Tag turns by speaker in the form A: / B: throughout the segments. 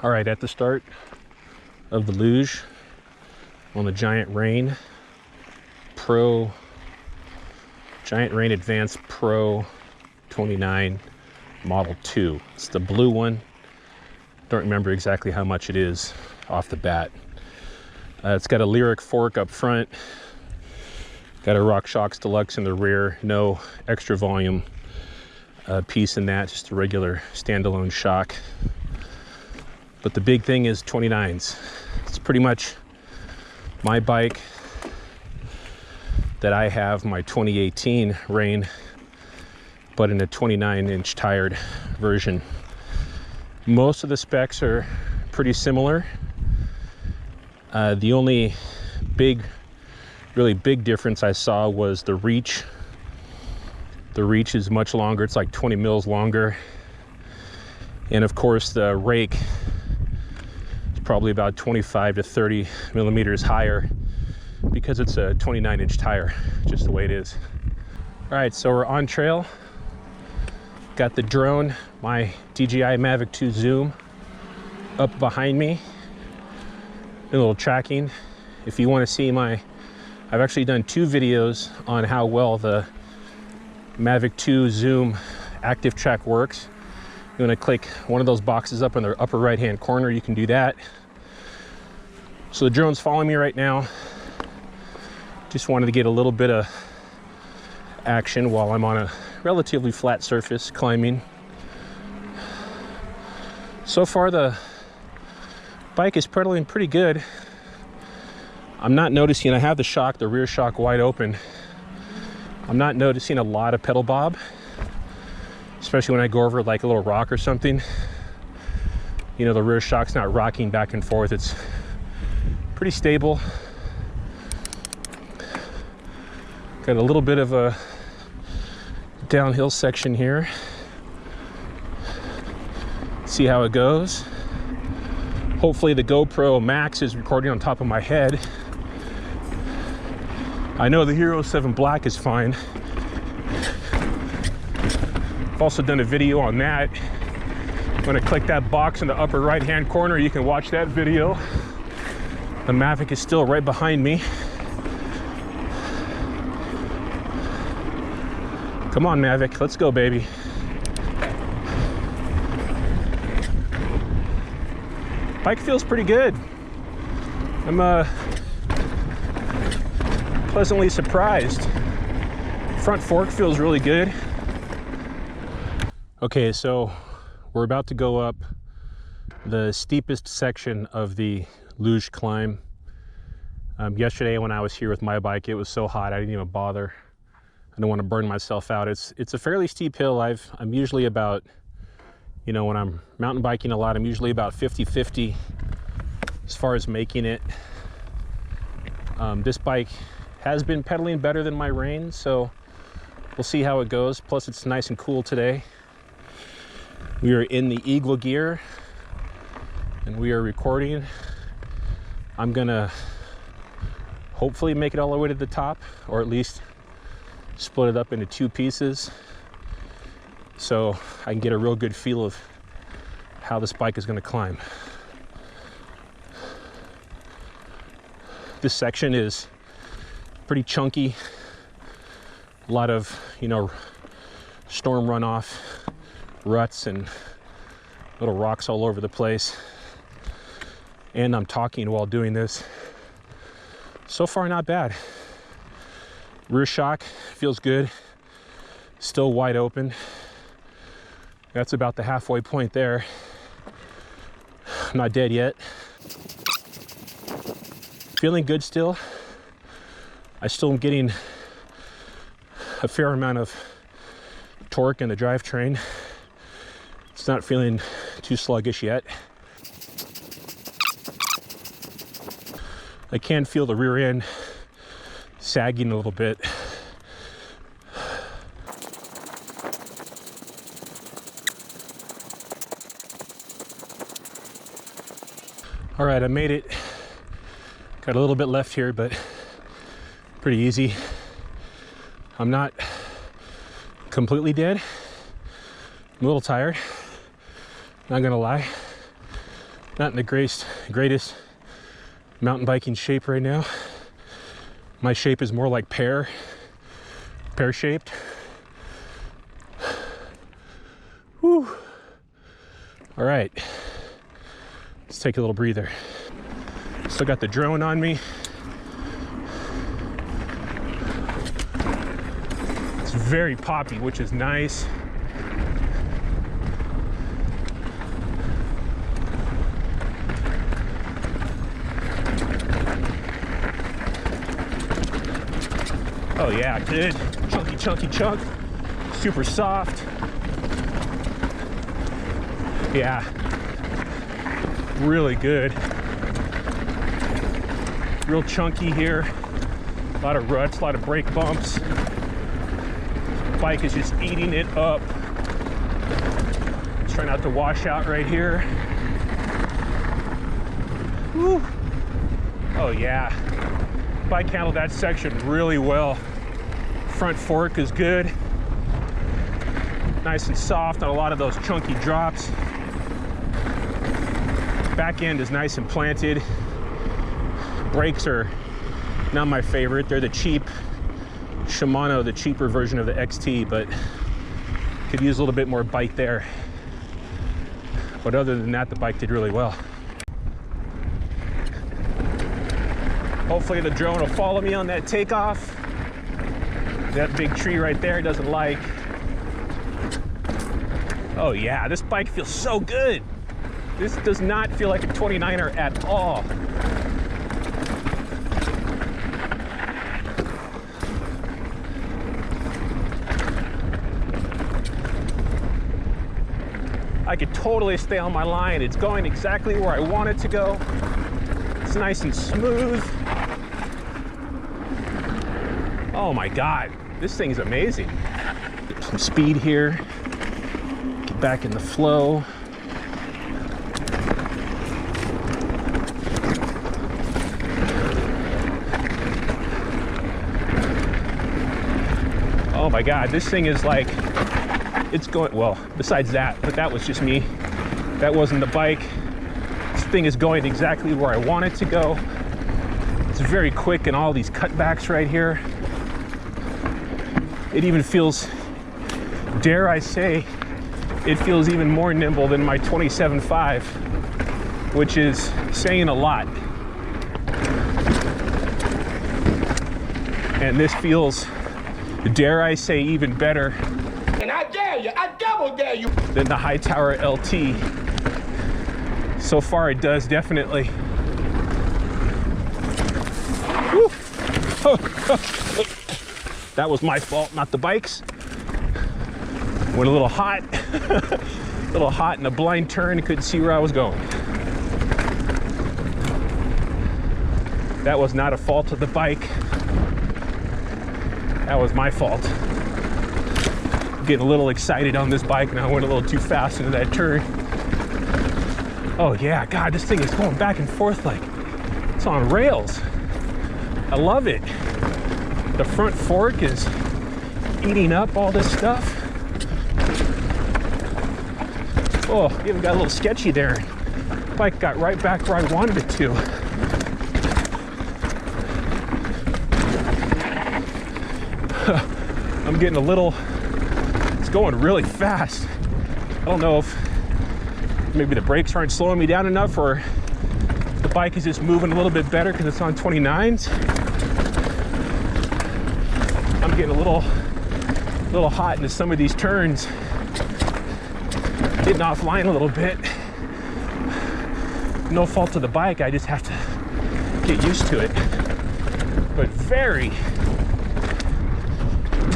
A: All right, at the start of the Luge on the Giant Rain Advanced Pro 29 Model 2. It's the blue one. Don't remember exactly how much it is off the bat. It's got a Lyric fork up front, got a RockShox Deluxe in the rear, no extra volume piece in that, just a regular standalone shock. But the big thing is 29s. It's pretty much my bike that I have, my 2018 Rain, but in a 29-inch tired version. Most of the specs are pretty similar. The only really big difference I saw was the reach. The reach is much longer. It's like 20 mils longer. And of course the rake is probably about 25 to 30 millimeters higher because it's a 29-inch tire, just the way it is. All right, so we're on trail. Got the drone, my DJI Mavic 2 Zoom up behind me. A little tracking. If you want to see I've actually done 2 videos on how well the Mavic 2 Zoom active track works. You want to click one of those boxes up in the upper right hand corner, you can do that. So the drone's following me right now. Just wanted to get a little bit of action while I'm on a relatively flat surface climbing. So far the bike is pedaling pretty good. I'm not noticing, I have the rear shock wide open. I'm not noticing a lot of pedal bob, especially when I go over like a little rock or something. You know, the rear shock's not rocking back and forth. It's pretty stable. Got a little bit of a downhill section here. See how it goes. Hopefully the GoPro Max is recording on top of my head. I know the Hero 7 Black is fine. I've also done a video on that. When I click that box in the upper right hand corner, you can watch that video. The Mavic is still right behind me. Come on, Mavic, let's go, baby. Bike feels pretty good. I'm pleasantly surprised. Front fork feels really good. Okay, so we're about to go up the steepest section of the Luge climb. Yesterday when I was here with my bike, it was so hot I didn't even bother. I don't want to burn myself out. It's a fairly steep hill. I'm usually about, you know, when I'm mountain biking a lot, I'm usually about 50-50 as far as making it. This bike has been pedaling better than my Rain, so we'll see how it goes. Plus it's nice and cool today. We are in the Eagle gear and we are recording. I'm gonna hopefully make it all the way to the top, or at least split it up into 2 pieces so I can get a real good feel of how this bike is going to climb. This section is pretty chunky, a lot of, you know, storm runoff, ruts and little rocks all over the place, and I'm talking while doing this. So far not bad. Rear shock feels good, still wide open. That's about the halfway point there. I'm not dead yet. Feeling good still. I still am getting a fair amount of torque in the drivetrain. It's not feeling too sluggish yet. I can feel the rear end sagging a little bit. All right, I made it. Got a little bit left here, but pretty easy. I'm not completely dead. I'm a little tired, not gonna lie. Not in the greatest mountain biking shape right now. My shape is more like pear-shaped. Whew. All right, let's take a little breather. Still got the drone on me. It's very poppy, which is nice. Oh yeah, good. Chunky chunk. Super soft. Yeah, really good. Real chunky here. A lot of ruts, a lot of brake bumps. Bike is just eating it up. Just try not to wash out right here. Woo. Oh yeah. Bike handled that section really well. Front fork is good. Nice and soft on a lot of those chunky drops. Back end is nice and planted. Brakes are not my favorite. They're the cheap Shimano, the cheaper version of the XT, but could use a little bit more bite there. But other than that, the bike did really well. Hopefully the drone will follow me on that takeoff. That big tree right there doesn't like. Oh yeah, this bike feels so good. This does not feel like a 29er at all. I could totally stay on my line. It's going exactly where I want it to go. It's nice and smooth. Oh my God, this thing's amazing. Get some speed here. Get back in the flow. Oh my God, this thing is like, it's going, well, besides that, but that was just me. That wasn't the bike. This thing is going exactly where I want it to go. It's very quick in all these cutbacks right here. It even feels, dare I say, it feels even more nimble than my 27.5, which is saying a lot. And this feels, dare I say, even better.
B: And I dare you, I double dare you.
A: Than the Hightower LT. So far it does, definitely. Woo. That was my fault, not the bike's. Went a little hot. A little hot in a blind turn, couldn't see where I was going. That was not a fault of the bike. That was my fault. Getting a little excited on this bike and I went a little too fast into that turn. Oh yeah, God, this thing is going back and forth like it's on rails. I love it. The front fork is eating up all this stuff. Oh, even got a little sketchy there. Bike got right back where I wanted it to. I'm getting a little, it's going really fast. I don't know if maybe the brakes aren't slowing me down enough or the bike is just moving a little bit better because it's on 29s. I'm getting a little hot into some of these turns. Getting offline a little bit. No fault of the bike, I just have to get used to it. But very,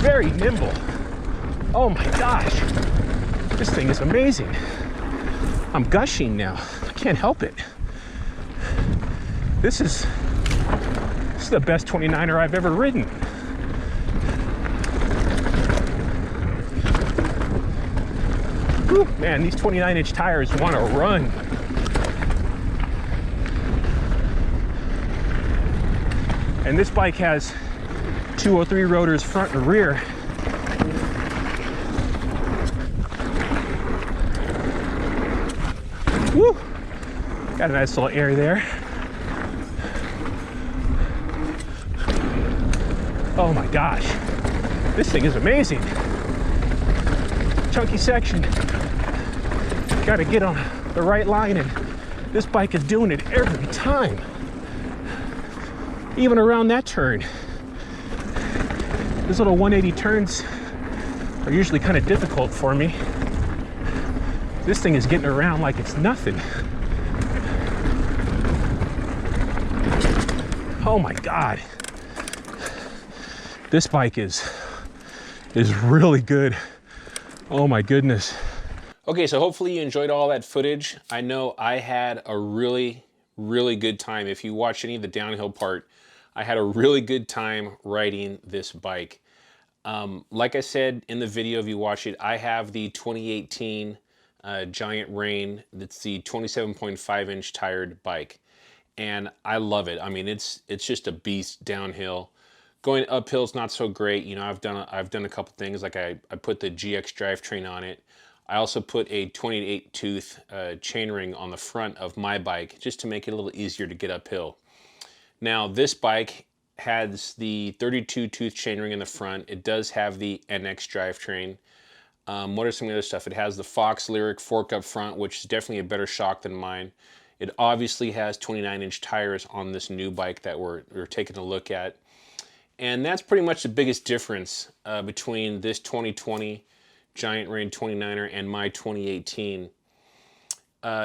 A: very nimble. Oh my gosh, this thing is amazing. I'm gushing now, I can't help it. This is the best 29er I've ever ridden. Whew, man, these 29-inch tires want to run. And this bike has 203 rotors front and rear. Woo! Got a nice little area there. Oh my gosh, this thing is amazing. Chunky section. Got to get on the right line, and this bike is doing it every time. Even around that turn. These little 180 turns are usually kind of difficult for me. This thing is getting around like it's nothing. Oh my God. This bike is really good. Oh my goodness. Okay, so hopefully you enjoyed all that footage. I know I had a really good time. If you watch any of the downhill part, I had a really good time riding this bike. Like I said in the video, if you watch it, I have the 2018 Giant Rain. That's the 27.5-inch tired bike, and I love it. I mean, it's just a beast downhill. Going uphill is not so great. You know, I've done a couple things, like I put the GX drivetrain on it. I also put a 28 tooth chainring on the front of my bike just to make it a little easier to get uphill. Now this bike has the 32 tooth chainring in the front. It does have the NX drivetrain. What are some of the other stuff? It has the Fox Lyric fork up front, which is definitely a better shock than mine. It obviously has 29-inch tires on this new bike that we're taking a look at. And that's pretty much the biggest difference between this 2020 Giant Rain 29er and my 2018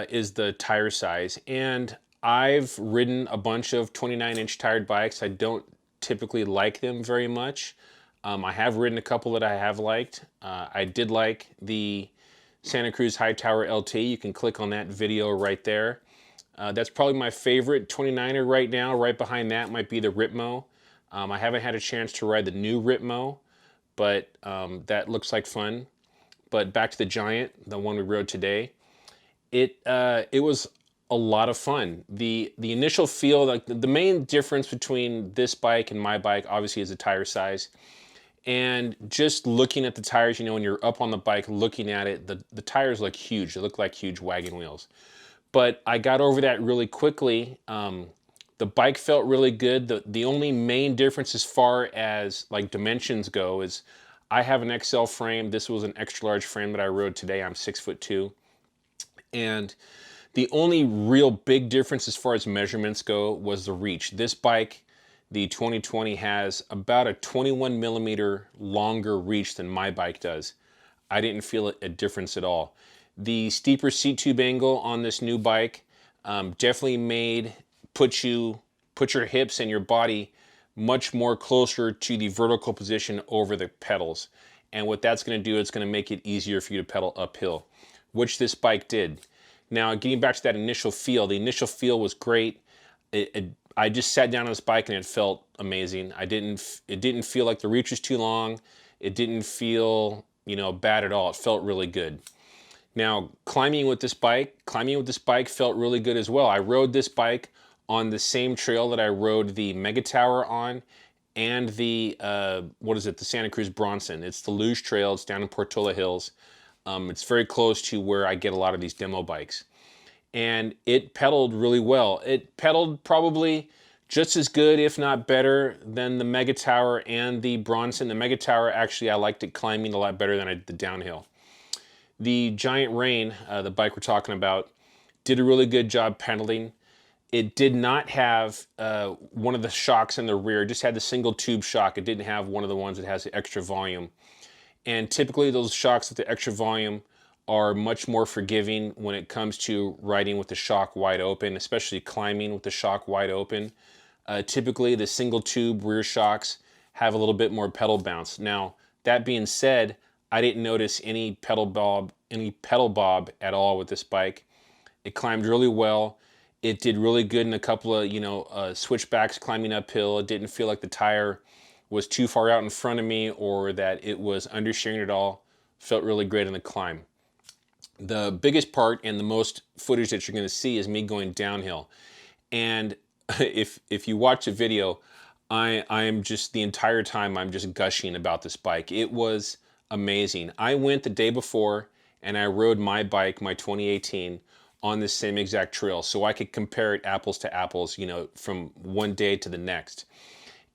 A: is the tire size. And I've ridden a bunch of 29-inch tired bikes. I don't typically like them very much. I have ridden a couple that I have liked. I did like the Santa Cruz Hightower LT. You can click on that video right there. That's probably my favorite 29er right now. Right behind that might be the Ritmo. I haven't had a chance to ride the new Ritmo, but that looks like fun. But back to the Giant, the one we rode today. It was a lot of fun. The initial feel, like the main difference between this bike and my bike obviously is the tire size. And just looking at the tires, you know, when you're up on the bike looking at it, the tires look huge. They look like huge wagon wheels. But I got over that really quickly. The bike felt really good. The only main difference as far as like dimensions go is I have an XL frame. This was an extra large frame that I rode today. I'm 6'2". And the only real big difference as far as measurements go was the reach. This bike, the 2020, has about a 21 millimeter longer reach than my bike does. I didn't feel a difference at all. The steeper seat tube angle on this new bike definitely put your hips and your body much more closer to the vertical position over the pedals. And what that's going to do, it's going to make it easier for you to pedal uphill, which this bike did. Now, getting back to that initial feel, the initial feel was great. I just sat down on this bike and it felt amazing. It didn't feel like the reach was too long. It didn't feel, you know, bad at all. It felt really good. Now, climbing with this bike felt really good as well. I rode this bike on the same trail that I rode the Megatower on and the, the Santa Cruz Bronson. It's the Luge trail. It's down in Portola Hills. It's very close to where I get a lot of these demo bikes. And it pedaled really well. It pedaled probably just as good, if not better, than the Megatower and the Bronson. The Megatower, actually, I liked it climbing a lot better than I did the downhill. The Giant Rain, the bike we're talking about, did a really good job pedaling. It did not have one of the shocks in the rear. It just had the single tube shock. It didn't have one of the ones that has the extra volume. And typically those shocks with the extra volume are much more forgiving when it comes to riding with the shock wide open, especially climbing with the shock wide open. Typically the single tube rear shocks have a little bit more pedal bounce. Now, that being said, I didn't notice any pedal bob at all with this bike. It climbed really well. It did really good in a couple of, switchbacks climbing uphill. It didn't feel like the tire was too far out in front of me or that it was understeering at all. Felt really great in the climb. The biggest part and the most footage that you're going to see is me going downhill. And if you watch the video, I am just, the entire time, I'm just gushing about this bike. It was amazing. I went the day before and I rode my bike, my 2018, on this same exact trail, so I could compare it apples to apples, you know, from one day to the next.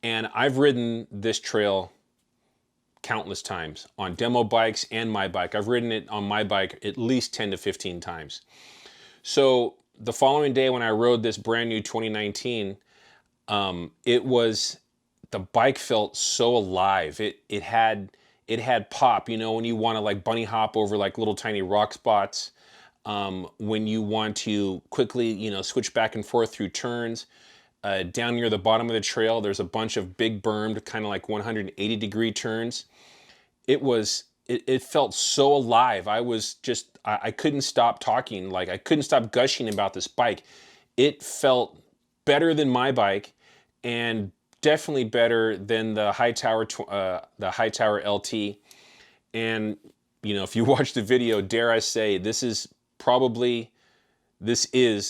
A: And I've ridden this trail countless times on demo bikes and my bike. I've ridden it on my bike at least 10 to 15 times. So the following day when I rode this brand new 2019, the bike felt so alive. It had pop, you know, when you want to like bunny hop over like little tiny rock spots, when you want to quickly, you know, switch back and forth through turns. Down near the bottom of the trail, there's a bunch of big bermed, kind of like 180-degree turns. It felt so alive. I couldn't stop talking. Like, I couldn't stop gushing about this bike. It felt better than my bike, and definitely better than the Hightower LT. And, you know, if you watch the video, dare I say, this is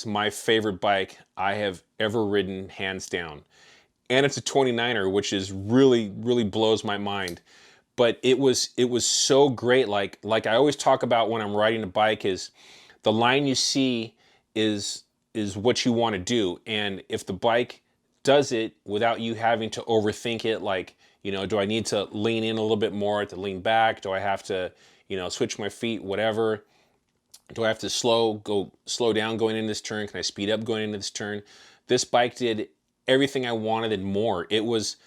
A: my favorite bike I have ever ridden, hands down. And it's a 29er, which is really blows my mind. But it was so great. Like I always talk about when I'm riding a bike, is the line you see is what you want to do. And if the bike does it without you having to overthink it, like, you know, do I need to lean in a little bit more to lean back? Do I have to, you know, switch my feet, whatever? Do I have to slow down going into this turn? Can I speed up going into this turn? This bike did everything I wanted and more. It was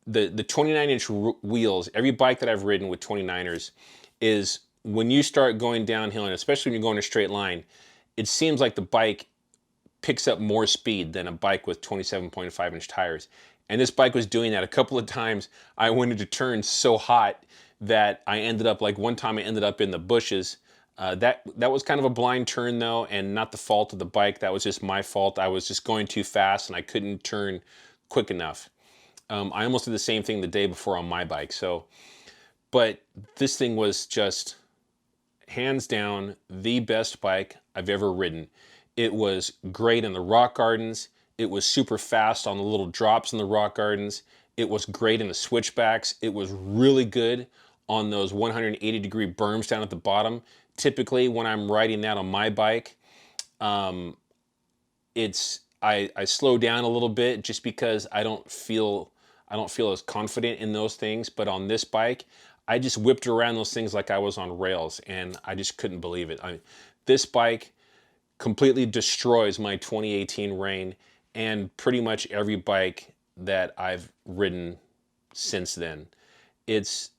A: the 29-inch wheels. Every bike that I've ridden with 29ers is, when you start going downhill, and especially when you're going a straight line, it seems like the bike picks up more speed than a bike with 27.5-inch tires. And this bike was doing that. A couple of times I went into turns so hot that I ended up, like one time I ended up in the bushes. That was kind of a blind turn though, and not the fault of the bike. That was just my fault. I was just going too fast and I couldn't turn quick enough. I almost did the same thing the day before on my bike. So, but this thing was just hands down the best bike I've ever ridden. It was great in the rock gardens. It was super fast on the little drops in the rock gardens. It was great in the switchbacks. It was really good on those 180-degree berms down at the bottom. Typically, when I'm riding that on my bike, I slow down a little bit just because I don't feel as confident in those things. But on this bike, I just whipped around those things like I was on rails, and I just couldn't believe it. This bike completely destroys my 2018 Reign and pretty much every bike that I've ridden since then. It's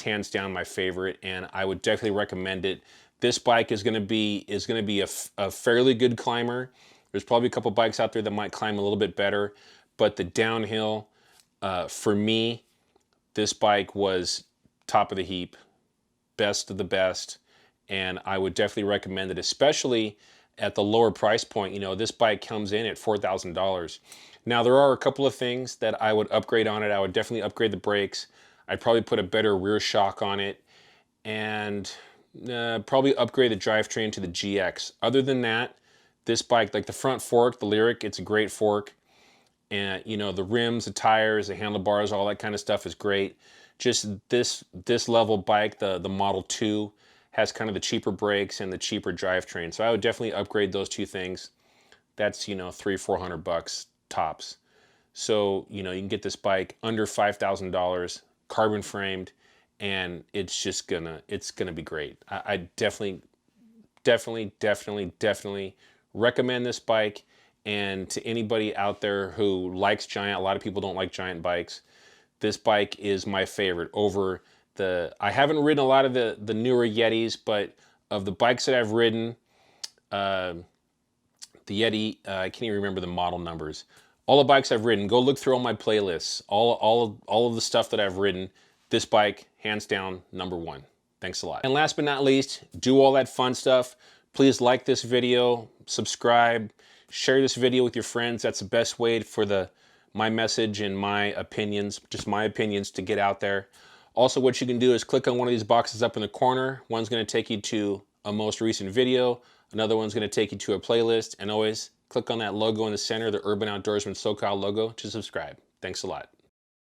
A: hands down my favorite, and I would definitely recommend it. This bike is going to be a fairly good climber. There's probably a couple bikes out there that might climb a little bit better, but the downhill, for me, this bike was top of the heap, best of the best, and I would definitely recommend it, especially at the lower price point. You know, this bike comes in at $4,000. Now, there are a couple of things that I would upgrade on it. I would definitely upgrade the brakes. I'd probably put a better rear shock on it, and probably upgrade the drivetrain to the GX. Other than that, this bike, like the front fork, the Lyric, it's a great fork. And, you know, the rims, the tires, the handlebars, all that kind of stuff is great. Just this level bike, the Model 2, has kind of the cheaper brakes and the cheaper drivetrain. So I would definitely upgrade those two things. That's, you know, $300-400 tops. So, you know, you can get this bike under $5,000, carbon framed, and it's gonna be great. I definitely recommend this bike. And to anybody out there who likes giant, a lot of people don't like giant bikes, this bike is my favorite over I haven't ridden a lot of the newer Yetis, but of the bikes that I've ridden, the Yeti, I can't even remember the model numbers. All the bikes I've ridden, go look through all my playlists, all of the stuff that I've ridden, this bike, hands down, #1. Thanks a lot. And last but not least, do all that fun stuff. Please like this video, subscribe, share this video with your friends. That's the best way for my message and my opinions, just my opinions, to get out there. Also, what you can do is click on one of these boxes up in the corner. One's going to take you to a most recent video. Another one's going to take you to a playlist. And always click on that logo in the center, the Urban Outdoorsman SoCal logo, to subscribe. Thanks a lot.